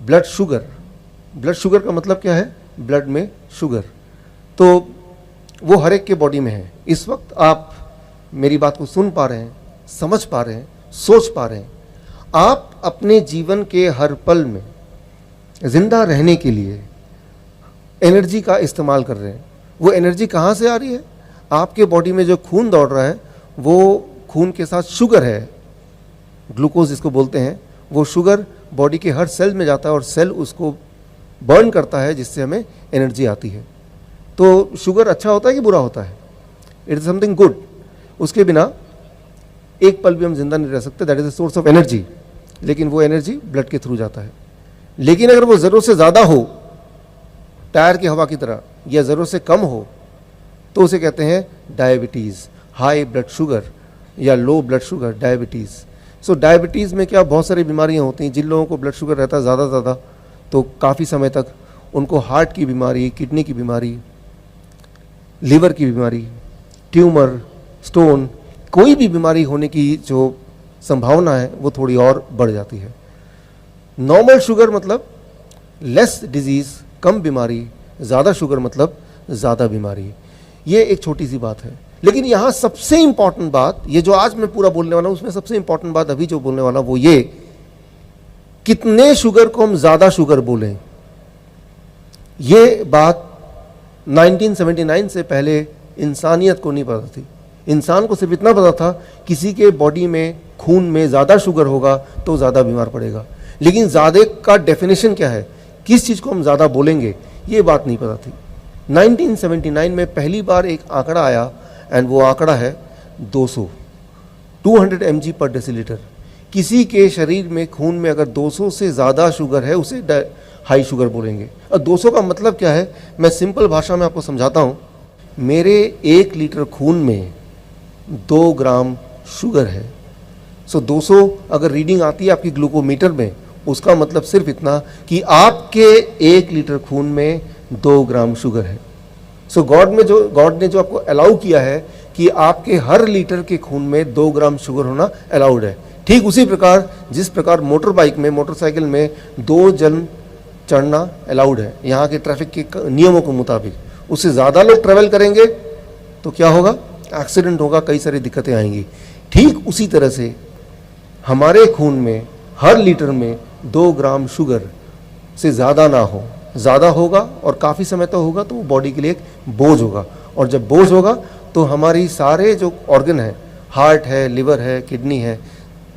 Blood sugar, blood sugar का मतलब क्या है? ब्लड में शुगर। तो वो हर एक के बॉडी में है। इस वक्त आप मेरी बात को सुन पा रहे हैं, समझ पा रहे हैं, सोच पा रहे हैं। आप अपने जीवन के हर पल में जिंदा रहने के लिए एनर्जी का इस्तेमाल कर रहे हैं। वो एनर्जी कहाँ से आ रही है? आपके बॉडी में जो खून दौड़ रहा है वो खून के साथ शुगर है, ग्लूकोज जिसको बोलते हैं। वो शुगर बॉडी के हर सेल में जाता है और सेल उसको बर्न करता है, जिससे हमें एनर्जी आती है। तो शुगर अच्छा होता है कि बुरा होता है? It is something good. उसके बिना एक पल भी हम जिंदा नहीं रह सकते। That is a source of energy. लेकिन वो एनर्जी ब्लड के थ्रू जाता है। लेकिन अगर वो ज़रूरत से ज़्यादा हो, टायर की हवा की तरह, या ज़रूरत से कम हो, तो उसे कहते हैं डायबिटीज़, हाई ब्लड शुगर या लो ब्लड शुगर, डायबिटीज़। सो डायबिटीज़ में क्या बहुत सारी बीमारियां होती हैं। जिन लोगों को ब्लड शुगर रहता है ज़्यादा तो काफ़ी समय तक उनको हार्ट की बीमारी, किडनी की बीमारी, लीवर की बीमारी, ट्यूमर, स्टोन, कोई भी बीमारी होने की जो संभावना है वो थोड़ी और बढ़ जाती है। नॉर्मल शुगर मतलब लेस डिजीज़, कम बीमारी, ज़्यादा शुगर मतलब ज़्यादा बीमारी। ये एक छोटी सी बात है। लेकिन यहाँ सबसे इंपॉर्टेंट बात, ये जो आज मैं पूरा बोलने वाला हूँ उसमें सबसे इंपॉर्टेंट बात अभी जो बोलने वाला वो ये, कितने शुगर को हम ज़्यादा शुगर बोलें। ये बात 1979 से पहले इंसानियत को नहीं पता थी। इंसान को सिर्फ इतना पता था किसी के बॉडी में, खून में ज़्यादा शुगर होगा तो ज़्यादा बीमार पड़ेगा। लेकिन ज़्यादा का डेफिनेशन क्या है, किस चीज़ को हम ज़्यादा बोलेंगे, ये बात नहीं पता थी। 1979 में पहली बार एक आंकड़ा आया एंड वो आंकड़ा है 200 mg पर डेसीलीटर। किसी के शरीर में, खून में अगर 200 से ज़्यादा शुगर है उसे हाई शुगर बोलेंगे। और 200 का मतलब क्या है, मैं सिंपल भाषा में आपको समझाता हूँ। मेरे 1 लीटर खून में 2 ग्राम शुगर है। सो 200 अगर रीडिंग आती है आपकी ग्लूकोमीटर में, उसका मतलब सिर्फ इतना कि आपके 1 लीटर खून में 2 ग्राम शुगर है। सो गॉड ने जो आपको अलाउ किया है कि आपके हर लीटर के खून में 2 ग्राम शुगर होना अलाउड है। ठीक उसी प्रकार जिस प्रकार मोटरसाइकिल में 2 जन चढ़ना अलाउड है यहाँ के ट्रैफिक के नियमों के मुताबिक। उससे ज़्यादा लोग ट्रैवल करेंगे तो क्या होगा, एक्सीडेंट होगा, कई सारी दिक्कतें आएंगी। ठीक उसी तरह से हमारे खून में हर लीटर में 2 ग्राम शुगर से ज़्यादा ना हो। ज़्यादा होगा और काफ़ी समय तक होगा तो वो बॉडी के लिए एक बोझ होगा। और जब बोझ होगा तो हमारी सारे जो ऑर्गन है, हार्ट है, लिवर है, किडनी है,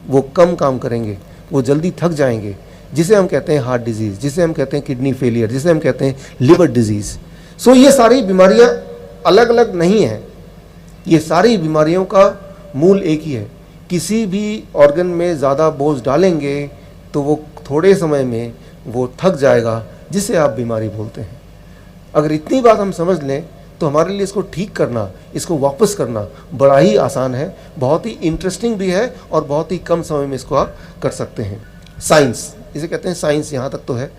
वो कम काम करेंगे, वो जल्दी थक जाएंगे, जिसे हम कहते हैं हार्ट डिजीज़, जिसे हम कहते हैं किडनी फेलियर, जिसे हम कहते हैं लिवर डिजीज़। सो ये सारी बीमारियाँ अलग अलग नहीं हैं। ये सारी बीमारियों का मूल एक ही है। किसी भी ऑर्गन में ज़्यादा बोझ डालेंगे तो वो थोड़े समय में वो थक जाएगा, जिसे आप बीमारी बोलते हैं। अगर इतनी बात हम समझ लें तो हमारे लिए इसको ठीक करना, इसको वापस करना बड़ा ही आसान है, बहुत ही इंटरेस्टिंग भी है और बहुत ही कम समय में इसको आप कर सकते हैं। साइंस, इसे कहते हैं साइंस, यहाँ तक तो है।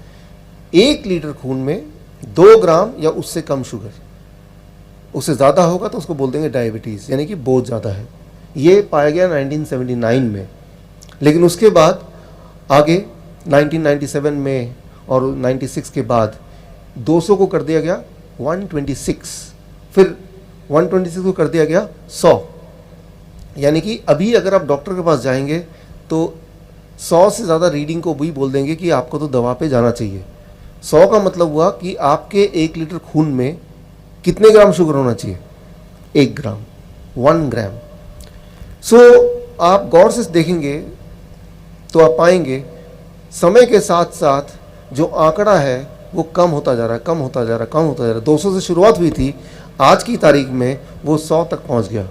1 लीटर खून में 2 ग्राम या उससे कम शुगर, उससे ज़्यादा होगा तो उसको बोल देंगे डायबिटीज़, यानी कि बोझ ज़्यादा है। ये पाया गया 1979 में। लेकिन उसके बाद आगे 1997 में और 96 के बाद 200 को कर दिया गया 126, फिर 126 को कर दिया गया 100। यानी कि अभी अगर आप डॉक्टर के पास जाएंगे तो 100 से ज़्यादा रीडिंग को भी बोल देंगे कि आपको तो दवा पे जाना चाहिए। 100 का मतलब हुआ कि आपके 1 लीटर खून में कितने ग्राम शुगर होना चाहिए? 1 ग्राम, 1 ग्राम। सो आप गौर से देखेंगे तो आप पाएंगे समय के साथ साथ जो आंकड़ा है वो कम होता जा रहा है, कम होता जा रहा है, कम होता जा रहा है। 200 से शुरुआत हुई थी, आज की तारीख में वो 100 तक पहुंच गया।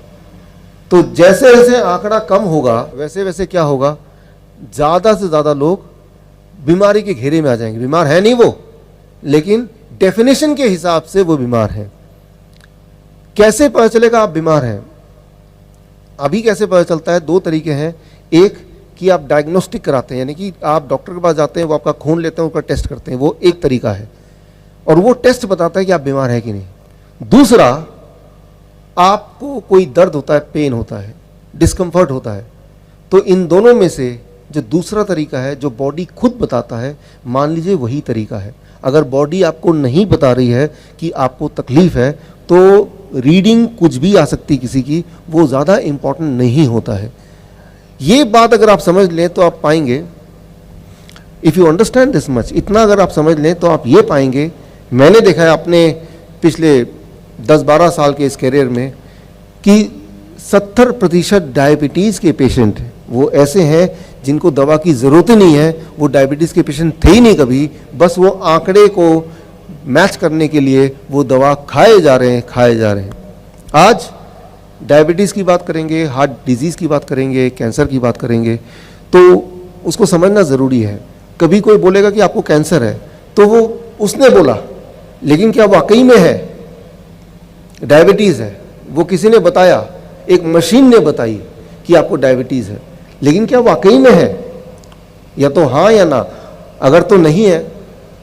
तो जैसे जैसे आंकड़ा कम होगा वैसे वैसे क्या होगा, ज़्यादा से ज़्यादा लोग बीमारी के घेरे में आ जाएंगे। बीमार है नहीं वो, लेकिन डेफिनेशन के हिसाब से वो बीमार है। कैसे पता चलेगा आप बीमार हैं? अभी कैसे पता चलता है? 2 तरीके हैं। एक कि आप डायग्नोस्टिक कराते हैं, यानी कि आप डॉक्टर के पास जाते हैं, वो आपका खून लेते हैं, उसका टेस्ट करते हैं, वो एक तरीका है और वो टेस्ट बताता है कि आप बीमार हैं कि नहीं। दूसरा, आपको कोई दर्द होता है, पेन होता है, डिस्कम्फर्ट होता है, तो इन दोनों में से जो दूसरा तरीका है जो बॉडी खुद बताता है, मान लीजिए वही तरीका है। अगर बॉडी आपको नहीं बता रही है कि आपको तकलीफ है, तो रीडिंग कुछ भी आ सकती किसी की, वो ज़्यादा इम्पॉर्टेंट नहीं होता है। ये बात अगर आप समझ लें तो आप पाएंगे, if you understand this much, इतना अगर आप समझ लें तो आप ये पाएंगे, मैंने देखा है अपने पिछले 10-12 साल के इस करियर में कि 70% डायबिटीज़ के पेशेंट वो ऐसे हैं जिनको दवा की ज़रूरत ही नहीं है, वो डायबिटीज़ के पेशेंट थे ही नहीं कभी, बस वो आंकड़े को मैच करने के लिए वो दवा खाए जा रहे हैं। आज डायबिटीज़ की बात करेंगे, हार्ट डिजीज़ की बात करेंगे, कैंसर की बात करेंगे, तो उसको समझना ज़रूरी है। कभी कोई बोलेगा कि आपको कैंसर है, तो वो उसने बोला, लेकिन क्या वाकई में है? डायबिटीज़ है, वो किसी ने बताया, एक मशीन ने बताई कि आपको डायबिटीज़ है, लेकिन क्या वाकई में है? या तो हाँ या ना। अगर तो नहीं है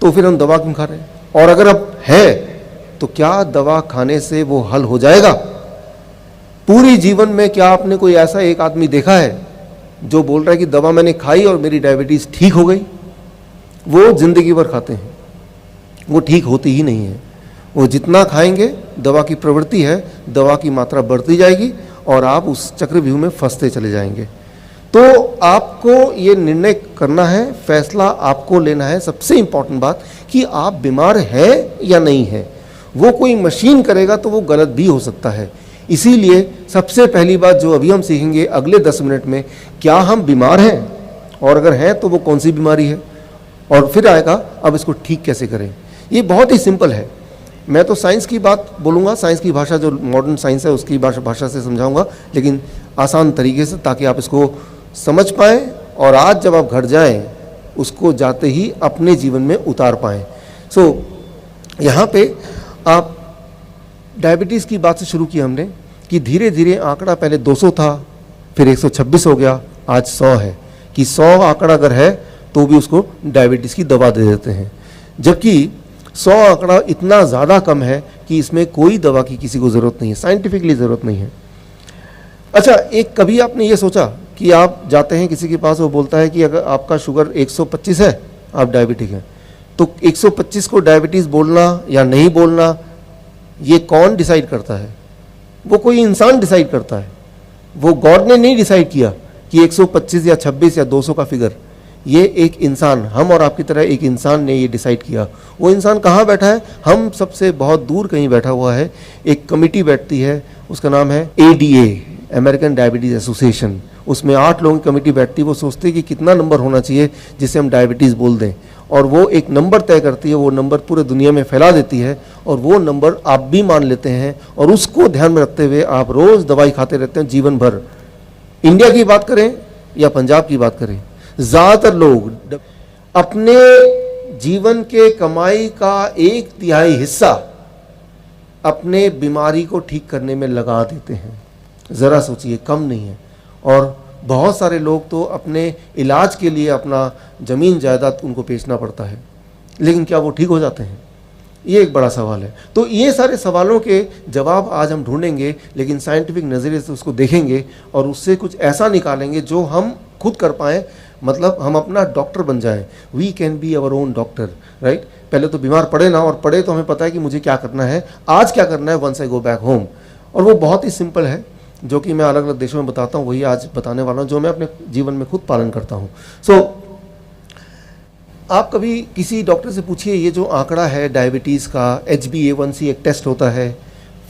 तो फिर हम दवा क्यों खा रहे हैं? और अगर अब है तो क्या दवा खाने से वो हल हो जाएगा? पूरी जीवन में क्या आपने कोई ऐसा एक आदमी देखा है जो बोल रहा है कि दवा मैंने खाई और मेरी डायबिटीज़ ठीक हो गई? वो जिंदगी भर खाते हैं, वो ठीक होती ही नहीं है। वो जितना खाएंगे, दवा की प्रवृत्ति है, दवा की मात्रा बढ़ती जाएगी और आप उस चक्रव्यूह में फंसते चले जाएंगे। तो आपको ये निर्णय करना है, फैसला आपको लेना है। सबसे इंपॉर्टेंट बात कि आप बीमार हैं या नहीं हैं। वो कोई मशीन करेगा तो वो गलत भी हो सकता है। इसीलिए सबसे पहली बात जो अभी हम सीखेंगे अगले 10 मिनट में, क्या हम बीमार हैं, और अगर हैं तो वो कौन सी बीमारी है, और फिर आएगा अब इसको ठीक कैसे करें। ये बहुत ही सिंपल है। मैं तो साइंस की बात बोलूँगा, साइंस की भाषा जो मॉडर्न साइंस है उसकी भाषा से समझाऊंगा, लेकिन आसान तरीके से, ताकि आप इसको समझ पाएँ और आज जब आप घर जाएं उसको जाते ही अपने जीवन में उतार पाएँ। यहाँ पे आप डायबिटीज़ की बात से शुरू की हमने कि धीरे धीरे आंकड़ा पहले 200 था, फिर 126 हो गया, आज 100 है, कि 100 आंकड़ा अगर है तो भी उसको डायबिटीज़ की दवा दे देते हैं, जबकि 100 आंकड़ा इतना ज़्यादा कम है कि इसमें कोई दवा की किसी को ज़रूरत नहीं है, साइंटिफिकली ज़रूरत नहीं है। अच्छा, एक कभी आपने ये सोचा कि आप जाते हैं किसी के पास, वो बोलता है कि अगर आपका शुगर 125 है, आप डायबिटिक हैं, तो 125 को डायबिटीज़ बोलना या नहीं बोलना ये कौन डिसाइड करता है? वो कोई इंसान डिसाइड करता है। वो गॉड ने नहीं डिसाइड किया कि 125 या 26 या 200 का फिगर, ये एक इंसान, हम और आपकी तरह एक इंसान ने ये डिसाइड किया। वो इंसान कहाँ बैठा है? हम सबसे बहुत दूर कहीं बैठा हुआ है। एक कमिटी बैठती है, उसका नाम है ADA, अमेरिकन डायबिटीज़ एसोसिएशन। उसमें 8 लोगों की कमेटी बैठती है। वो सोचती है कि कितना नंबर होना चाहिए जिससे हम डायबिटीज़ बोल दें, और वो एक नंबर तय करती है। वो नंबर पूरे दुनिया में फैला देती है, और वो नंबर आप भी मान लेते हैं, और उसको ध्यान में रखते हुए आप रोज़ दवाई खाते रहते हैं जीवन भर। इंडिया की बात करें या पंजाब की बात करें, ज़्यादातर लोग अपने जीवन के कमाई का 1/3 हिस्सा अपने बीमारी को ठीक करने में लगा देते हैं। ज़रा सोचिए, कम नहीं है। और बहुत सारे लोग तो अपने इलाज के लिए अपना ज़मीन जायदाद उनको बेचना पड़ता है, लेकिन क्या वो ठीक हो जाते हैं? ये एक बड़ा सवाल है। तो ये सारे सवालों के जवाब आज हम ढूंढेंगे, लेकिन साइंटिफिक नज़रिए से उसको देखेंगे और उससे कुछ ऐसा निकालेंगे जो हम खुद कर पाएँ, मतलब हम अपना डॉक्टर बन जाएं। We can be our own doctor, right. पहले तो बीमार पड़े ना, और पड़े तो हमें पता है कि मुझे क्या करना है, आज क्या करना है, once I go back home. और वो बहुत ही सिंपल है, जो कि मैं अलग अलग देशों में बताता हूँ, वही आज बताने वाला हूँ, जो मैं अपने जीवन में खुद पालन करता हूँ। आप कभी किसी डॉक्टर से पूछिए, ये जो आंकड़ा है डायबिटीज़ का, HbA1c एक टेस्ट होता है,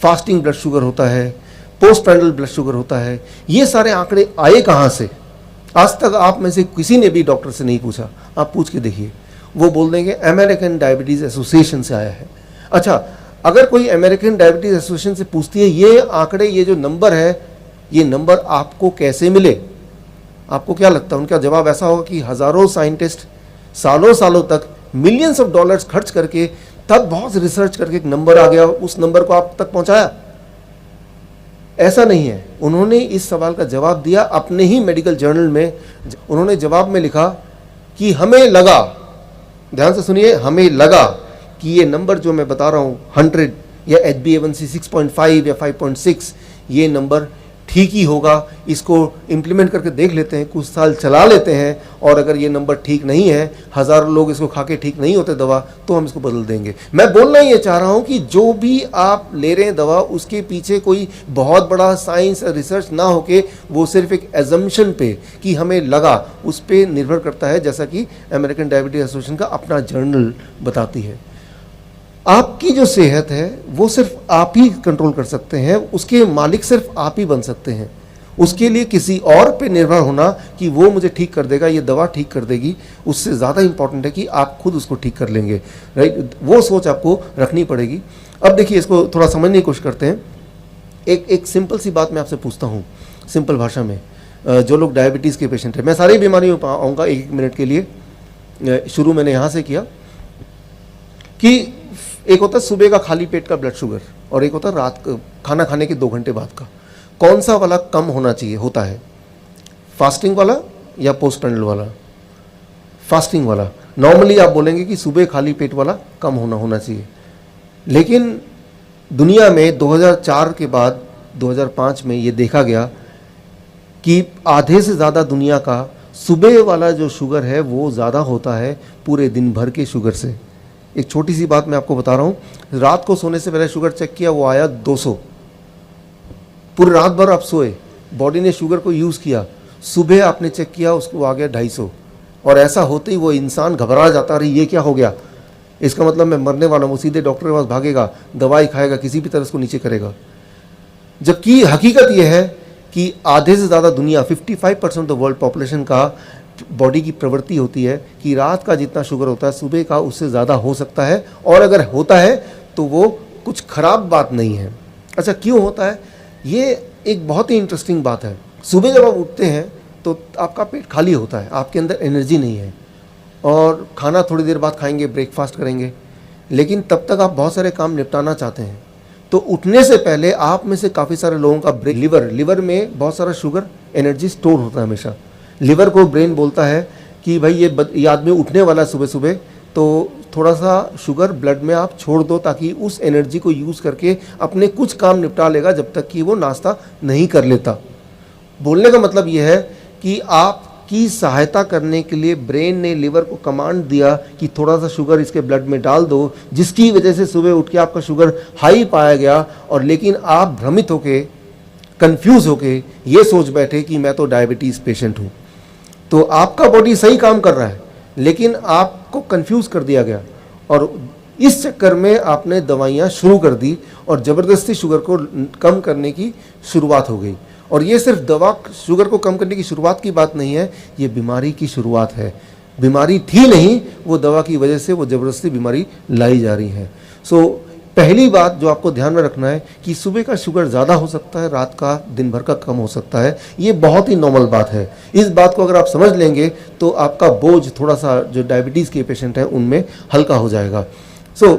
फास्टिंग ब्लड शुगर होता है, पोस्ट पैरंडल ब्लड शुगर होता है, ये सारे आंकड़े आए कहाँ से? आज तक आप में से किसी ने भी डॉक्टर से नहीं पूछा। आप पूछ के देखिए, वो बोल देंगे अमेरिकन डायबिटीज़ एसोसिएशन से आया है। अच्छा, अगर कोई अमेरिकन डायबिटीज़ एसोसिएशन से पूछती है ये आंकड़े, ये जो नंबर है, ये नंबर आपको कैसे मिले? आपको क्या लगता है? उनका जवाब ऐसा होगा कि हज़ारों साइंटिस्ट सालों सालों तक मिलियंस ऑफ डॉलर्स खर्च करके तब बहुत रिसर्च करके एक नंबर आ गया, उस नंबर को आप तक पहुंचाया। ऐसा नहीं है। उन्होंने इस सवाल का जवाब दिया अपने ही मेडिकल जर्नल में। उन्होंने जवाब में लिखा कि हमें लगा, ध्यान से सुनिए, हमें लगा कि ये नंबर जो मैं बता रहा हूँ 100 या HbA1c 6.5 या 5.6, ये नंबर ठीक ही होगा, इसको इम्प्लीमेंट करके देख लेते हैं, कुछ साल चला लेते हैं, और अगर ये नंबर ठीक नहीं है, हज़ारों लोग इसको खा के ठीक नहीं होते दवा, तो हम इसको बदल देंगे। मैं बोलना ये चाह रहा हूँ कि जो भी आप ले रहे हैं दवा, उसके पीछे कोई बहुत बड़ा साइंस रिसर्च ना होके वो सिर्फ एक एजम्पशन पे कि हमें लगा, उस पर निर्भर करता है, जैसा कि अमेरिकन डायबिटीज एसोसिएशन का अपना जर्नल बताती है। आपकी जो सेहत है वो सिर्फ आप ही कंट्रोल कर सकते हैं, उसके मालिक सिर्फ आप ही बन सकते हैं। उसके लिए किसी और पे निर्भर होना कि वो मुझे ठीक कर देगा, ये दवा ठीक कर देगी, उससे ज़्यादा इंपॉर्टेंट है कि आप खुद उसको ठीक कर लेंगे, राइट। वो सोच आपको रखनी पड़ेगी। अब देखिए, इसको थोड़ा समझने की कोशिश करते हैं। एक सिंपल सी बात मैं आपसे पूछता हूँ, सिंपल भाषा में। जो लोग डायबिटीज़ के पेशेंट हैं, मैं सारी बीमारियों पर आऊँगा एक मिनट के लिए। शुरू मैंने यहाँ से किया कि एक होता है सुबह का खाली पेट का ब्लड शुगर, और एक होता है रात का खाना खाने के 2 घंटे बाद का। कौन सा वाला कम होना चाहिए होता है, फास्टिंग वाला या पोस्ट प्रेंडल वाला? फास्टिंग वाला। नॉर्मली आप बोलेंगे कि सुबह खाली पेट वाला कम होना चाहिए, लेकिन दुनिया में 2004 के बाद 2005 में ये देखा गया कि आधे से ज़्यादा दुनिया का सुबह वाला जो शुगर है वो ज़्यादा होता है पूरे दिन भर के शुगर से। एक छोटी सी बात मैं आपको बता रहा हूँ, रात को सोने से पहले शुगर चेक किया, वो आया 200। पूरी रात भर आप सोए, बॉडी ने शुगर को यूज़ किया, सुबह आपने चेक किया, उसको आ गया 250। और ऐसा होते ही वो इंसान घबरा जाता, अरे ये क्या हो गया, इसका मतलब मैं मरने वाला हूँ, वो सीधे डॉक्टर के पास भागेगा, दवाई खाएगा, किसी भी तरह उसको नीचे करेगा। जबकि हकीकत ये है कि आधे से ज़्यादा दुनिया, 55% ऑफ द वर्ल्ड पॉपुलेशन का बॉडी की प्रवृत्ति होती है कि रात का जितना शुगर होता है सुबह का उससे ज़्यादा हो सकता है, और अगर होता है तो वो कुछ ख़राब बात नहीं है। अच्छा, क्यों होता है? ये एक बहुत ही इंटरेस्टिंग बात है। सुबह जब आप उठते हैं तो आपका पेट खाली होता है, आपके अंदर एनर्जी नहीं है, और खाना थोड़ी देर बाद खाएंगे, ब्रेकफास्ट करेंगे, लेकिन तब तक आप बहुत सारे काम निपटाना चाहते हैं। तो उठने से पहले आप में से काफ़ी सारे लोगों का लिवर में बहुत सारा शुगर एनर्जी स्टोर होता है हमेशा। लिवर को ब्रेन बोलता है कि भाई ये आदमी उठने वाला है सुबह सुबह, तो थोड़ा सा शुगर ब्लड में आप छोड़ दो, ताकि उस एनर्जी को यूज़ करके अपने कुछ काम निपटा लेगा जब तक कि वो नाश्ता नहीं कर लेता। बोलने का मतलब ये है कि आपकी सहायता करने के लिए ब्रेन ने लिवर को कमांड दिया कि थोड़ा सा शुगर इसके ब्लड में डाल दो, जिसकी वजह से सुबह उठ के आपका शुगर हाई पाया गया, और लेकिन आप भ्रमित होके, कंफ्यूज होके ये सोच बैठे कि मैं तो डायबिटीज़ पेशेंट हूँ। तो आपका बॉडी सही काम कर रहा है, लेकिन आपको कंफ्यूज कर दिया गया, और इस चक्कर में आपने दवाइयाँ शुरू कर दी, और ज़बरदस्ती शुगर को कम करने की शुरुआत हो गई। और ये सिर्फ दवा शुगर को कम करने की शुरुआत की बात नहीं है, ये बीमारी की शुरुआत है। बीमारी थी नहीं, वो दवा की वजह से वो ज़बरदस्ती बीमारी लाई जा रही है। सो पहली बात जो आपको ध्यान में रखना है कि सुबह का शुगर ज़्यादा हो सकता है, रात का दिन भर का कम हो सकता है। ये बहुत ही नॉर्मल बात है। इस बात को अगर आप समझ लेंगे तो आपका बोझ थोड़ा सा जो डायबिटीज़ के पेशेंट हैं उनमें हल्का हो जाएगा। सो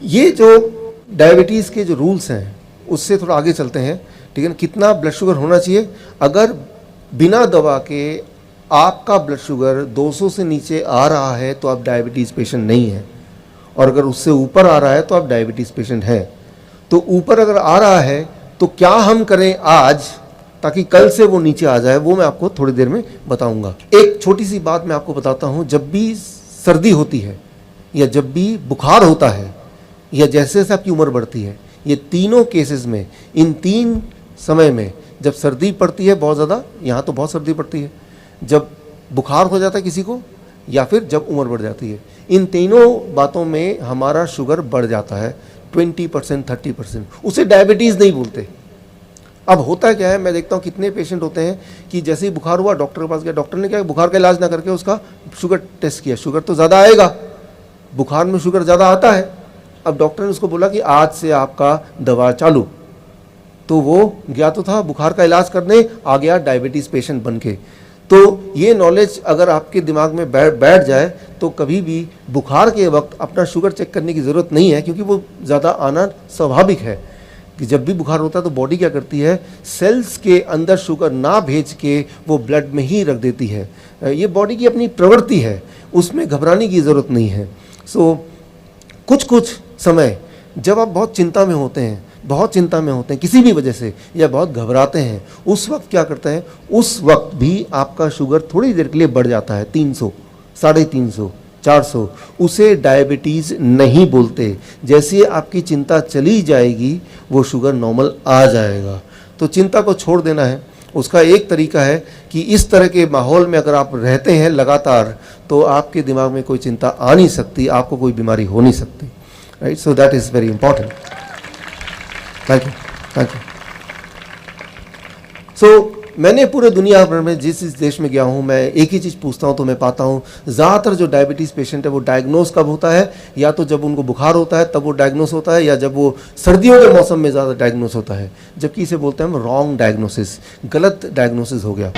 ये जो डायबिटीज़ के जो रूल्स हैं उससे थोड़ा आगे चलते हैं, ठीक है ना। कितना ब्लड शुगर होना चाहिए? अगर बिना दवा के आपका ब्लड शुगर 200 से नीचे आ रहा है तो आप डायबिटीज़ पेशेंट नहीं हैं, और अगर उससे ऊपर आ रहा है तो आप डायबिटीज़ पेशेंट हैं। तो ऊपर अगर आ रहा है तो क्या हम करें आज ताकि कल से वो नीचे आ जाए, वो मैं आपको थोड़ी देर में बताऊंगा। एक छोटी सी बात मैं आपको बताता हूँ, जब भी सर्दी होती है या जब भी बुखार होता है या जैसे जैसे आपकी उम्र बढ़ती है, ये तीनों केसेस में, इन 3 समय में, जब सर्दी पड़ती है बहुत ज़्यादा, यहाँ तो बहुत सर्दी पड़ती है, जब बुखार हो जाता है किसी को, या फिर जब उम्र बढ़ जाती है, इन तीनों बातों में हमारा शुगर बढ़ जाता है 20%, 30%। उसे डायबिटीज़ नहीं बोलते। अब होता क्या है, मैं देखता हूँ कितने पेशेंट होते हैं कि जैसे ही बुखार हुआ डॉक्टर के पास गया, डॉक्टर ने क्या बुखार का इलाज ना करके उसका शुगर टेस्ट किया, शुगर तो ज़्यादा आएगा, बुखार में शुगर ज़्यादा आता है। अब डॉक्टर ने उसको बोला कि आज से आपका दवा चालू, तो वो गया तो था बुखार का इलाज करने, आ गया डायबिटीज़ पेशेंट बन के। तो ये नॉलेज अगर आपके दिमाग में बैठ जाए तो कभी भी बुखार के वक्त अपना शुगर चेक करने की ज़रूरत नहीं है, क्योंकि वो ज़्यादा आना स्वाभाविक है। कि जब भी बुखार होता है तो बॉडी क्या करती है, सेल्स के अंदर शुगर ना भेज के वो ब्लड में ही रख देती है। ये बॉडी की अपनी प्रवृत्ति है, उसमें घबराने की ज़रूरत नहीं है। सो कुछ समय जब आप बहुत चिंता में होते हैं बहुत चिंता में होते हैं किसी भी वजह से या बहुत घबराते हैं, उस वक्त क्या करता है, उस वक्त भी आपका शुगर थोड़ी देर के लिए बढ़ जाता है 300, 350, 400, उसे डायबिटीज़ नहीं बोलते। जैसे आपकी चिंता चली जाएगी वो शुगर नॉर्मल आ जाएगा। तो चिंता को छोड़ देना है। उसका एक तरीका है कि इस तरह के माहौल में अगर आप रहते हैं लगातार, तो आपके दिमाग में कोई चिंता आ नहीं सकती, आपको कोई बीमारी हो नहीं सकती, right. So that is very important. Thank you, thank you. So मैंने पूरे दुनिया भर में जिस देश में गया हूँ, मैं एक ही चीज़ पूछता हूँ तो मैं पाता हूँ ज़्यादातर जो डायबिटीज़ पेशेंट है वो डायग्नोस कब होता है, या तो जब उनको बुखार होता है तब वो डायग्नोस होता है, या जब वो सर्दियों के मौसम में ज़्यादा डायग्नोस होता है, जबकि इसे बोलते हैं हम रॉन्ग डायग्नोसिस, गलत डायग्नोसिस हो गया।